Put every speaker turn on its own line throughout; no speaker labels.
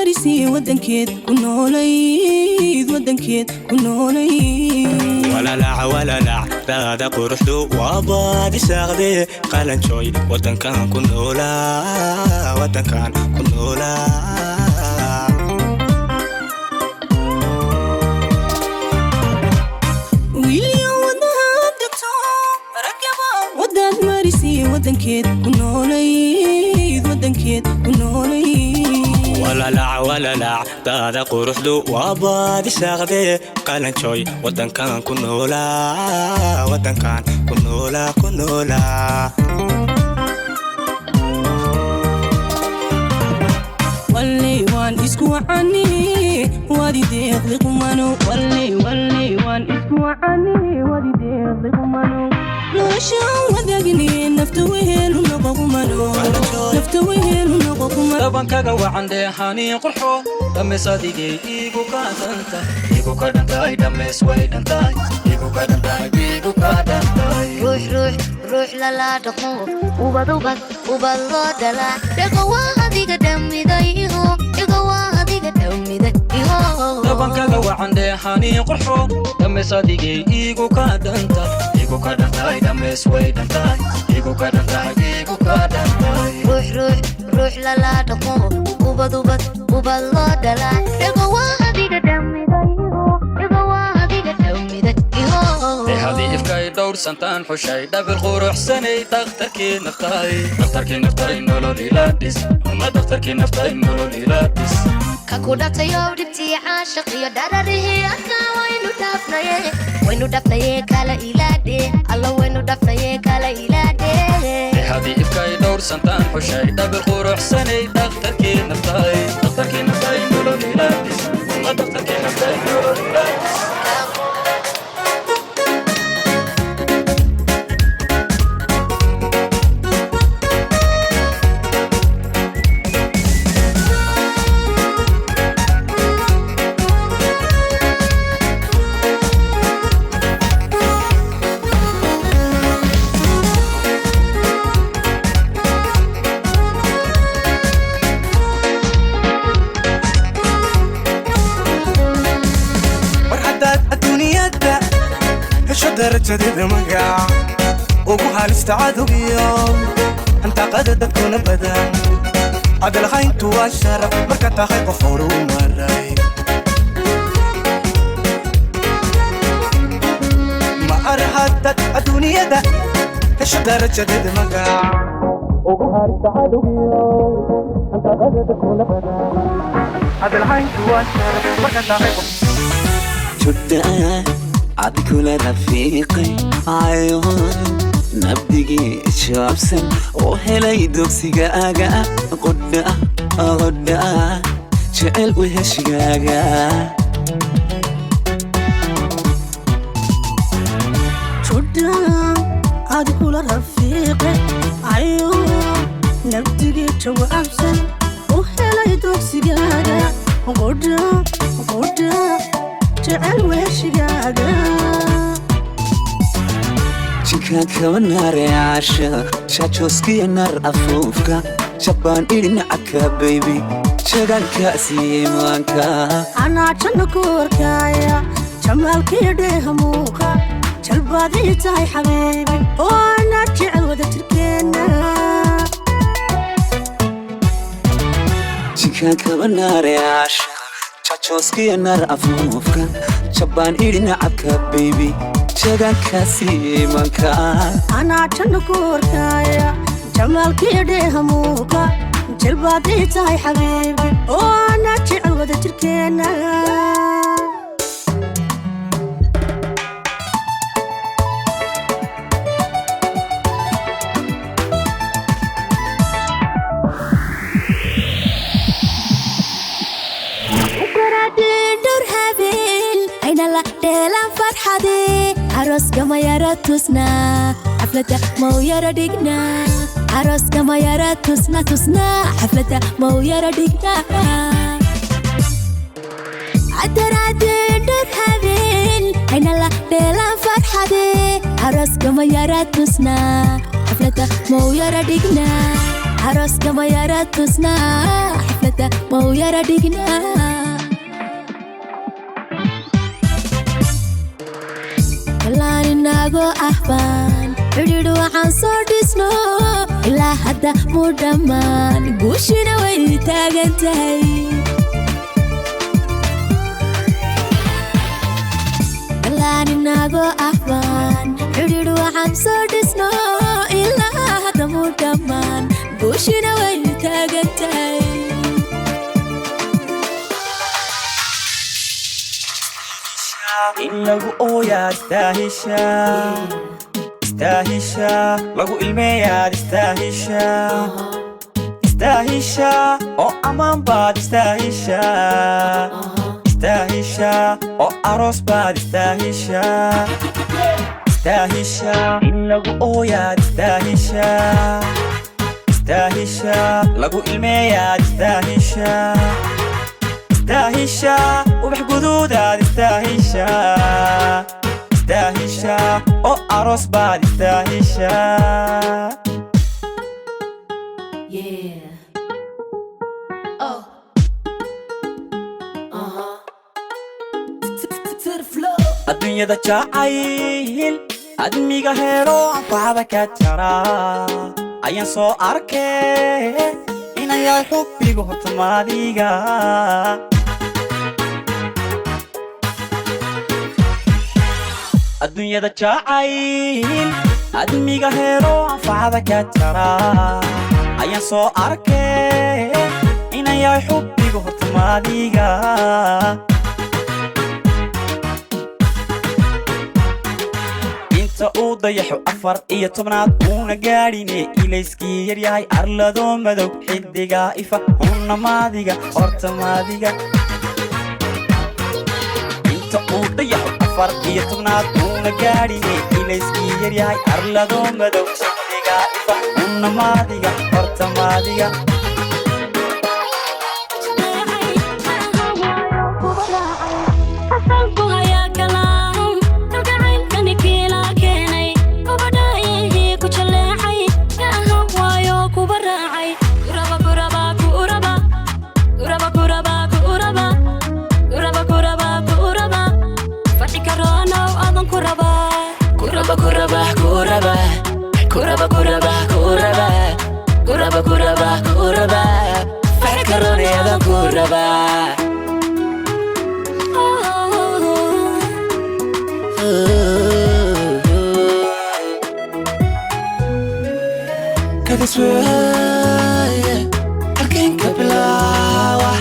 مرسي ودنكيد كنوليد ودنكيد كنوليد
ولا لا هذا قرحدو وابادي ساغدي قالن شوي ودن كان كنولا ودن كان كنولا
ويليا ودها دكتو ركبا ودن مرسي ودنكيد كنوليد ودنكيد كنوليد
ولا لا هذا قرحدو وابادي ساغدي قالن شوي ودن كان كنولا ودن كان كنولا كنولا
واللي وان اسكو عني وادي ديق لقمانو واللي وان اسكو عني وادي ديق لقمانو لوشان وذاقني نفتوهل ونقومانو نفتوهل ونقومانو
طبعا كاقا وعندي حاني قرحو دمي صديقي إيقو كادنتاي دمي سويدنتاي إيقو كادنتاي
روح لا دقو وبد الله دلا دقوا هذيك دمي دايهو دقوا هذيك دمي دايهو
طبعا كاقا وعندي حاني قرحو دمي صديقي إيقو كادنتاي دمي سويدنتاي إيقو كادنتاي
روح لا دقو وبد الله دلا دقوا هذيك دمي دايهو دقوا هذيك دمي دايهو
هذه إفكاي دور سنتان حشاي دبر قروح سني دختركي نفتاي نولو ليلاديس وما دختركي نفتاي نولو ليلاديس
كاكودا تيو دبتي عاشق يا دارره أنا وينو دفنيه كالا إلادي الله وينو دفنيه كالا إلادي
هذه إفكاي دور سنتان حشاي دبر قروح سني دختركي نفتاي نولو ليلاديس وما دختركي نفتاي نولو ليلاديس
درجة مقع وقوها الاستعادوا بيوم انت قد تكون بدن عدل خين تواشر مركة تاخي قفور ومراي ما أرهدت الدنيا ده ايش درجة مقع وقوها الاستعادوا بيوم انت قد تكون بدن عدل خين تواشر مركة تاخي
قفور عاد كل رفيقي عيون نبدي شابسن وهلا دوكسيغاغا قدا شعل وهشغاغا
شودا عاد كل رفيقي عيون نبدي شابسن وهلا دوكسيغاغا قدا شعل وهشغاغا
شكاكا وناري عاشق شاتشوسكي نار أفوفكا شبان إلنعكا بيبي شغال كاسي مانكا
أنا جنكوركايا جمالك يديه موكا جلبادي تاي حبيبي وانا جعل ودا تركينا
شكاكا وناري عاشق شاتشوسكي نار أفوفكا شبان إلنعكا بيبي شغال كاسي مانكا
أنا جنكوركايا جمالك يديه موكا جلبادي تاي حبيبي وانا جعل ودا تركينا عروس كما يرى تسنا حفلة مو يرى دقنا عروس كما يرى تسنا حفلة مو يرى دقنا عدراتين دور هابين عين الله ديلا فرحة دي عروس كما يرى تسنا حفلة مو يرى دقنا عروس كما يرى تسنا حفلة xafladda mau yara dhignaa balaan inagoo ah baan xidhiidh waxaan soo dhisno ilaa hadda muu dhammaan guushina way taagan tahay balaan inagoo ah baan xidhiidh waxaan soo dhisno ilaa hadda muu dhammaan guushina way taagan tahay
in lagu ooyaa istaahishaa lagu ilmeeyaad istaahishaa oo ammaan baad istaahishaa oo aroos baad istaahishaa in lagu ooyaad istaahishaa lagu ilmeeyaad istaahishaa ubax guduudaad istaahishaa oo aroos baad istaahishaa adduunyada jacayl admiga helo anfacada ka jaraa ayaan soo arkay inayaa xubbigu hortamaadiga adduunyada jacayl admiga helo anfacada ka jaraa ayaan soo arkay inayaa xubbigu hortamaadiga uu dayaxo 14 uuna gaadhine ilayskii yaryahay arladoo madow xidiga ifa unnamaadiga hortamaadiga inta uu dayaxo 14 uuna gaadhine ilayskii yaryahay arladoo madow xidiga ifa unnamaadiga hortamaadiga kuraba fakarone adan kuraba kadiswaya halkeen ka bilaawa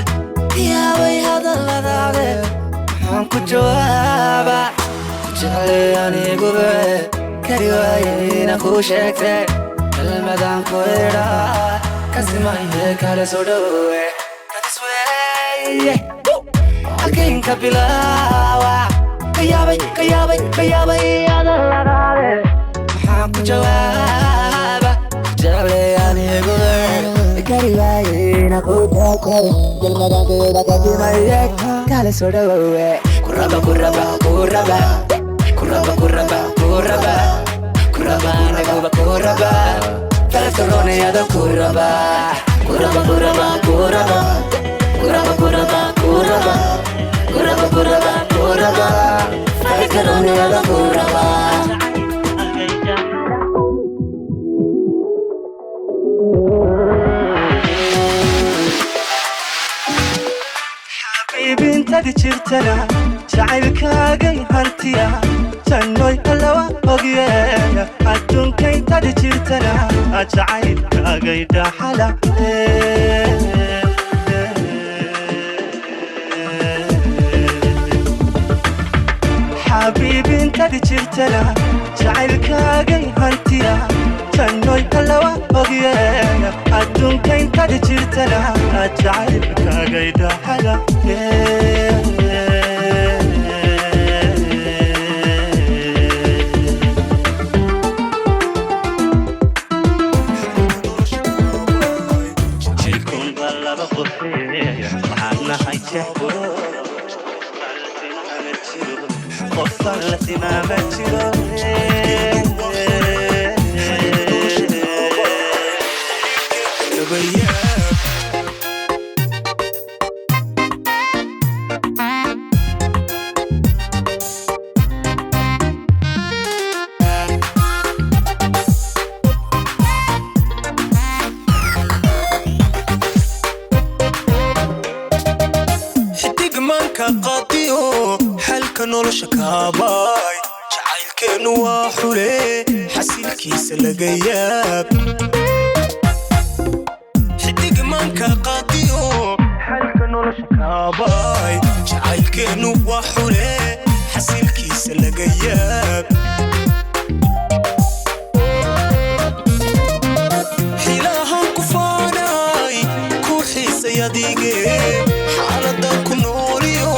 yaabay hadalladaade waxaan ku jawaaba ku jeclay aniguba kari waaye inaan kuu sheegtay kalmadaan ku idhaa kasimaye kale soo dhowe kadisweye halkeen ka bilaawa kayaabay hadalladaade waxaan ku jawaaba jeclay aniguba kari waaye inaan kuu sheegtay kalmadaan ku idhaa kasimaye kale soo dhowe kuraba naguba kuraba falkarone adan kuraba falkarone adan kuraba xabiibintadi jirtana jacaylkaagay hantiya tannoy allawa ogyeena adduunkaintadi jirtana jacaylkaagay dhaxala xabiibintadi jirtana jacaylkaagay hantiya tannoy allawa ogyeena adduunkaintadi jirtana jacaylkaagay dhaxala
manka qadiyo halka nolosha kaabay jacaylkeenu waa xule xasilkiisa laga yaab xidig manka qadiyo halka nolosha kaabay jacaylkeenu waa xule xasilkiisa laga yaab xilahan ku faanay ku xiisayadiige xaalada ku nooliyo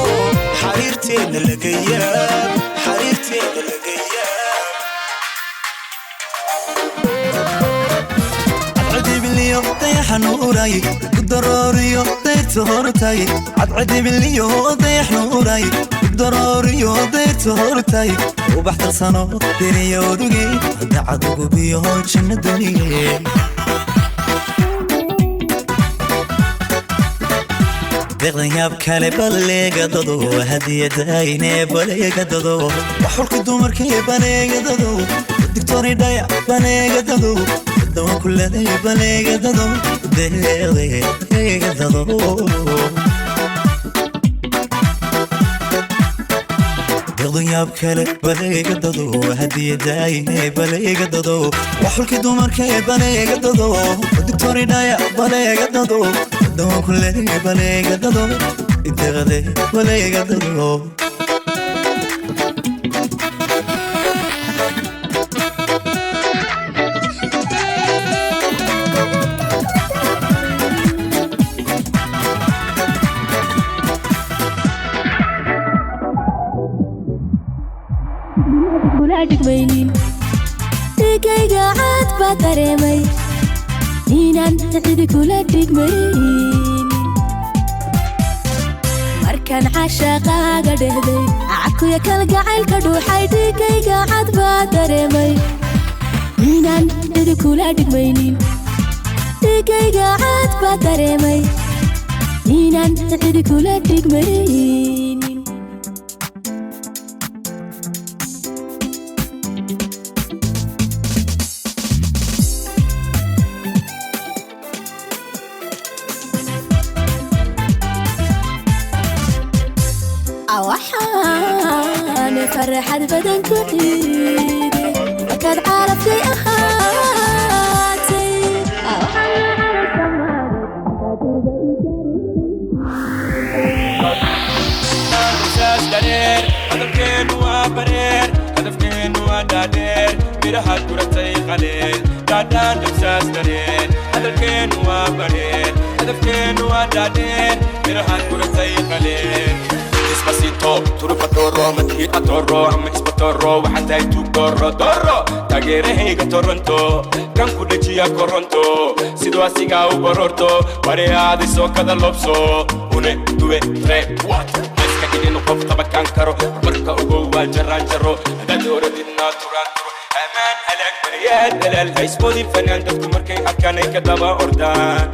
xariirteena laga yaab xariirteena laga yaab
عدعدبليو طيح نوراي ضروريو طيرت هورتاي عدعدبليو طيح نوراي ضروريو طيرت هورتاي وبحث صنو دنيا ودقي دعدو بيو جنة الدنيا غياب كالي بلغ ددو هدية داينة بلغ ددو وحولك دومر كي بلغ ددو الدكتوري دايع بلغ ددو الدواء كله دي بلغ ددو بلغ ددو غياب كالي بلغ ددو هدية داينة بلغ ددو وحولك دومر كي بلغ ددو الدكتوري دايع بلغ ددو الدواء كله دي بلغ ددو انت غدي بلغ ددو
دقمينين دقيقة عاد بطريمي نينان تعيد كولا دقمينين مركان عشاقا قدهدي عكو يكال قعيل كدوحاي دقيقة عاد بطريمي نينان تعيد كولا دقمينين دقيقة عاد بطريمي نينان تعيد كولا دقمينين وحاني فرحت بدن كتير وكاد عرفتي أخاتي
هدفكين وبرير هدفكين ودادير ميرها كرتي قليل دادان دمساس درير هدفكين وبرير هدفكين ودادير ميرها كرتي قليل Despacito, turupatoro, mati atoro, ame ispatoro, وحتى يتوكورو دورو تاغيري هيغا تورنتو كان كودجيا كورنتو سيدو اسيغا وبورورتو باريادي سوكادا لوبسو 1 2 3 4 مسكا كيدينو قف طبكان كارو بركا وغوا جران جرو هدا دور دينا تورانتو امان هلاك برياد دلال هيسبودي الفنان دفتو مركي حكاني كدابا أردان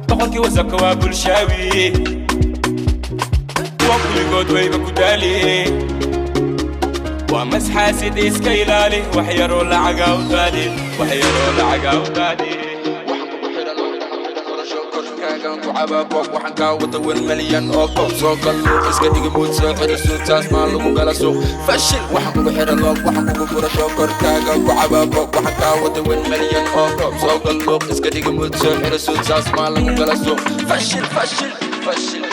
بقولكي وزاكوا بلشاوي وكل قد ويبك ودالي ومسحة سيدي سكيلالي وحيرو لعقا ودالي وحيرو لعقا ودالي وعبابوك وحنكا وطول مليان اوكوك سوق اللوك اسكدي قمود سوحر السلطاس مالوكو قلسوك فشل وحنكو بحر اللوك وحنكو بفورة شوكر كاقا وعبابوك وحنكا وطول مليان اوكوك سوق اللوك اسكدي قمود سوحر السلطاس مالوكو قلسوك فشل فشل فشل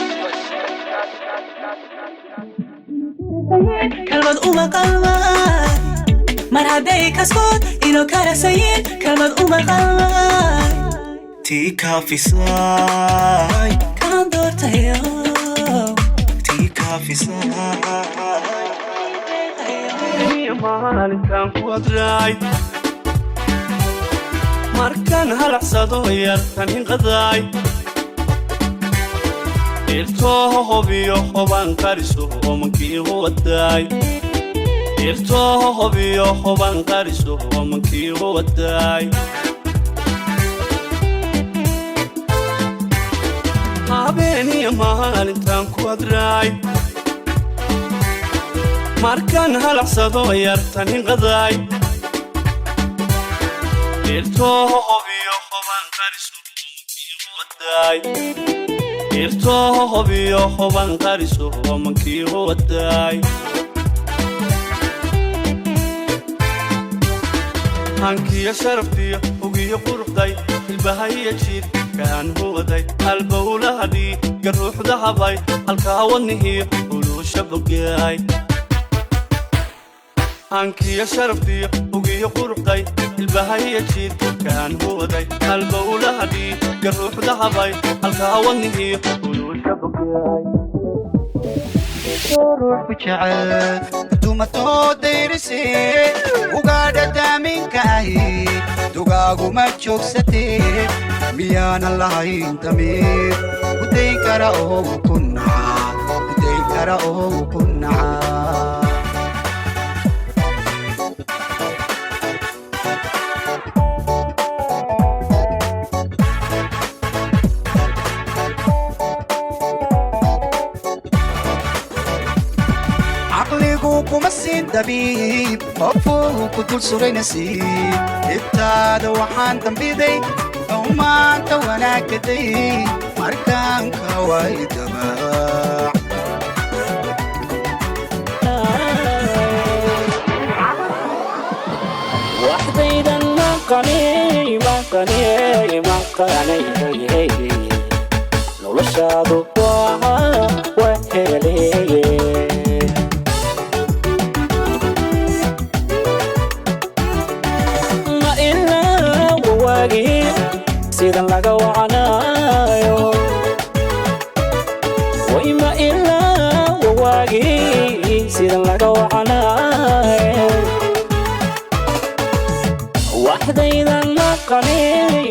كلمة قلبي مرحبا كسكوت إنو كرسين كلمة قلبي
تيكا في ساي
كان دورتيو
تيكا في ساي
maalintaan ku adraay markaan halacsado yartan inqadaay irtooho hobiyo hoban qariso omankii huwadaay irtooho hobiyo hoban qariso omankii huwadaay habeeniya maalintaan ku adraay markaan halacsado yartan inqadaay irtooho hobiyo hoban qariso omankii huwadaay
irtoo hobiyo hoban qariso mankii hodaay hankiya sharaftiyo ugiyo quruxday ilbahaya jir kaan hoday albawlahadii garuuxda habay halkaa wadnihiyo ulusha bogaay hankiya sharaftiyo ugiyo quruxday ilbahaya jir kaan hoday albawlahadii garuuxda habay halkaa wadnihiyo ulusha bogaay
روح بجعل دومتو ديرسي وقادة دامين كاهي دوغاغو ما تشوكستي ميان الله ينتمير ودين كراو كنا ودين كراو كنا كوكو مسين دبيب أفوك كل سوري نسيب إبتاد وحان تنبيدي أو ما أنت وانا كدي مركان كواي دماع
وحدي دن مقاني لولا شادو وهلي sidan laga wacanayo wayma ilaa wawaagi sidan laga wacanayo waxdaydan maqanay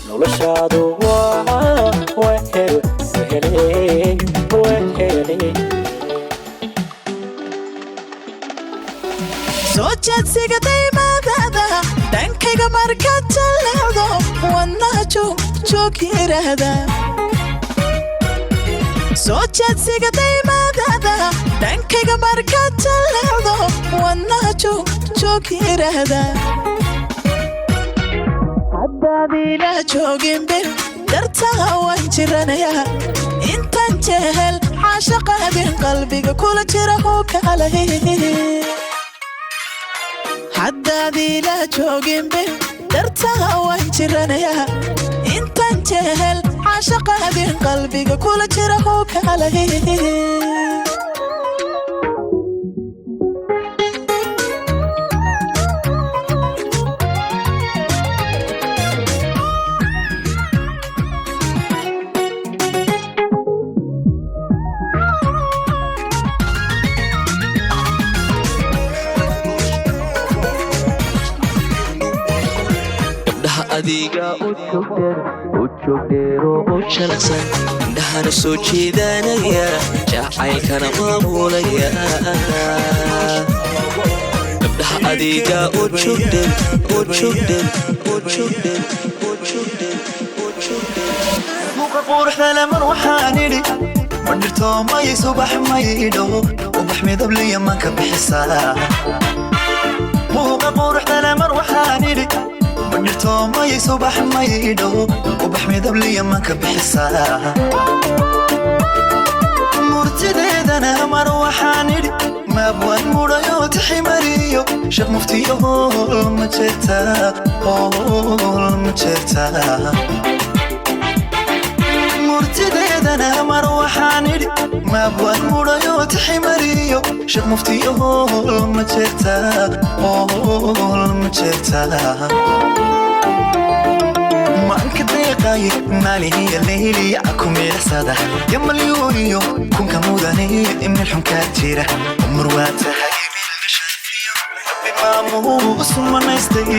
noloshaadu waa wehel
soo jeedsiga daymaadada dhankayga markaad jaleecdo wadnaha joog yiraahda soo jeedsiga daymaadada dhankayga markaad jaleecdo wadnaha joog yiraahda haddaad ila jooginbe dartaa waan jiranayaa intaan jehel caashaqaabin qalbiga kula jira hoo kalahe haddaad ila jooginbe dartaa waan jiranayaa intaan jehel caashaqaabin qalbiga kula jira hoo kalahe
adiga u joogdeero u jalaqsan indhahana soo jeedanaya jacaylkana maamulaya gabdhaha adiga u joogdeen
muuqa quruxda lamar waxaan idhi mandhirtoo mayay subax maydho ubax midabliya manka bixisaa muuqa quruxda lamar waxaan idhi mandhirtoo mayay subax maydho ubax midabliya manka bixisaa murtideedana mar waxaan idhi maabwaan mudhayo tiximariyo sheekh muftiyo hool ma jeertaa murtideedana mar waxaan idhi maabwaan mudhayo tiximariyo sheekh muftiyo hool ma jeertaa maanka deeqaaye maalihiya leyliya ku miicsada ya malyuuniyo kunka mudaniyo imil xunkaa jira umar waa tahay maamuhu sumanaystay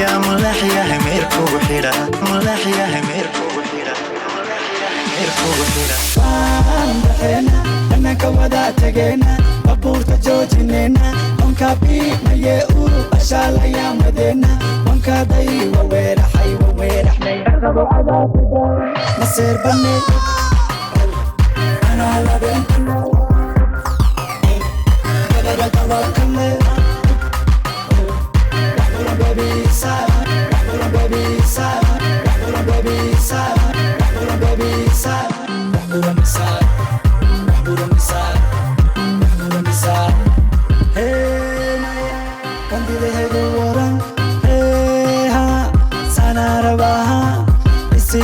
yaa mulaaxyahay meerkugu xidha
Bandaxeena dhananka wadaa tageena babuurta joojineyna wanka biimaye uru ashaalayaan wadeena wanka daywa weeraxnay rabo cadaasida maseer banne anaa labeen kadaba tawakkale Rahula baby sa
si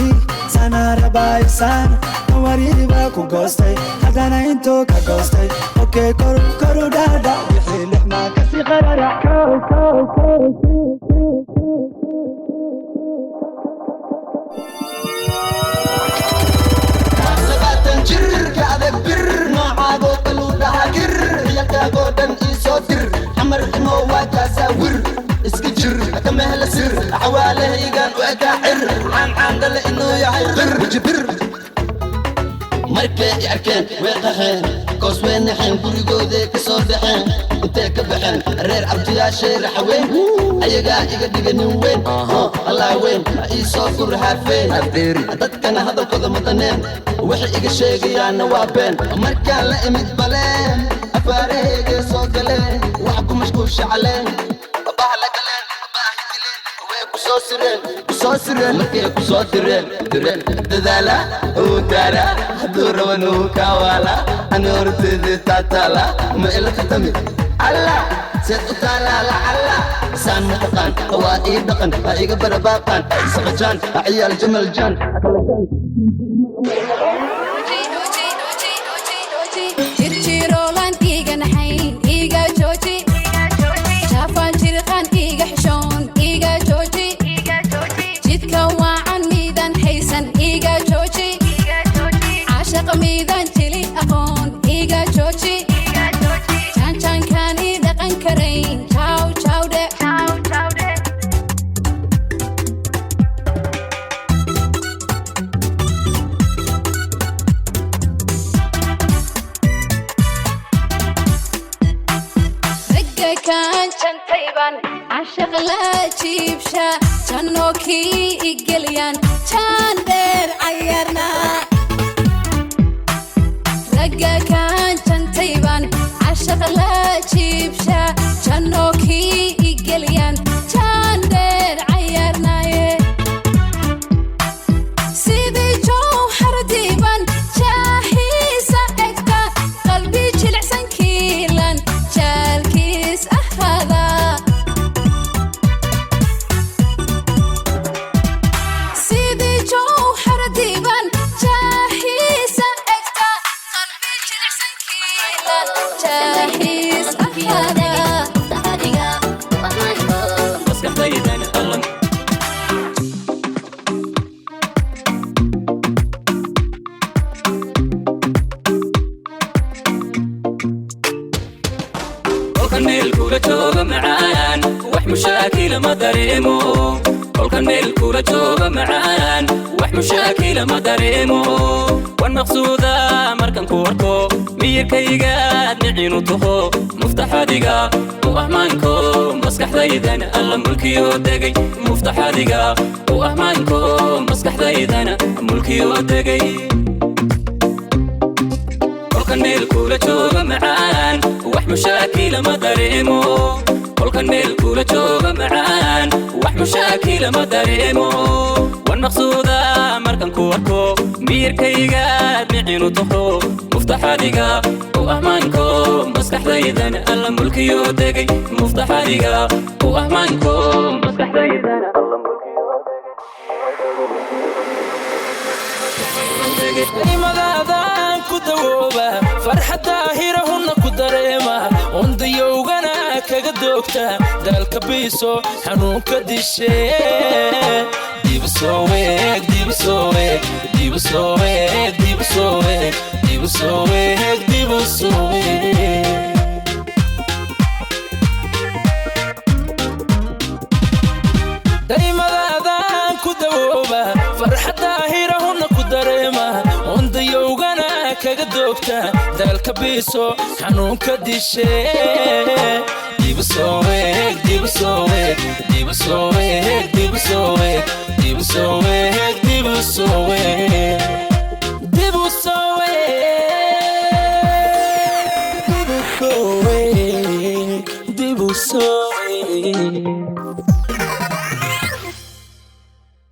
sana rabay sana waridi ba ku goostay hadana into ka goostay okay koru dada wixii lixma ka si qarara
labatan jirka adag bir noocaado kaluudaha gir yalkaagoo dhan iisoo dir xamar imo waa kaasawir iska jir kama hela sir xawaalahaygaan u ekaacir caandale inuu yahay qir wajibir markay i arkeen way qaxeen koos way naxeen gurigooday ka soo baxeen intay ka baxeen reer cabdiyaashay raxaween ayagaa iga dhiga nin weyn allah weyn ma ii soo gurhaafeen dadkana hadalkooda madaneen waxay iga sheegayaanna waa been markaan la imid baleen afaarahaygay soo galeen wax ku mashquulsha caleen abaha la galeen abaha hidileen way ku soo sireen markay ku soo direen dadaala uu daara hadduu raban uu kaawaala ana horteeda taataala ma ila katami allah seed u taalaa lacalla saan ma taqaan waa ii dhaqan ha iga barabaaqaan saqajaan ha ciyaal jamal jaan
jirjirolan iga naxayn iga jooji shaafaan jirqan iga xishoon iga jooji jidka waacan miidan haysan iga jooji caashaqa miidan jili aqoon iga jooji jaanjaankaan ii dhaqan karayn jaw jawdhe kan jantayban cashaq la jiibsha jannoo kii igelyan jaan dheer cayarna ragga kan jantayban cashaq la jiibsha jannoo kii igelyan jaan dheer cayarnaye sidii jowhar diiban jaahiisa egta qalbi jilicsan kiilan jaalkiis ahada sidii jowhar diiban jaahiisa egta qalbi jilicsan kiilan jaahiis ahada
meel kula jooga macaan wax mushaakil ma dareemo kolkan meel kula jooga macaan wax mushaakil ma dareemo wan maqsuuda markan ku arko miyirkayga nicinu taho muftaxadiga u ahmaanko maskaxdaydan alla mulkiyo degay muftaxadiga u ahmaanko maskaxdaydan mulkiyo degay kolkan meel kula jooga macaan wax mushaakil ma dareemo kolkan meel kula jooga macaan wax mushaakil ma dareemo wan maqsuuda markan ku arko miyirkayga nicinu taho muftaxadiga u ahmaanko maskaxdaydan alla mulkiyo degay muftaxadiga u ahmaanko maskaxdaydan alla mulkiyo degay
magaadaan ku dawooba farxadda hirahunna ku dareema undayowgana kaga doogta daalka biiso xanuunka dishe dibsoo weeg dibsoo weeg dibsoo weeg dibsoo weeg dibsoo weeg dibsoo weeg daymadaadaan ku dawooba farxadda hirahunna ku dareema undayowgana kaga doogta daalka biiso xanuunka dishe dibsoo weeg dibsoo weeg dibsoo weeg dibsoo weeg dibsoo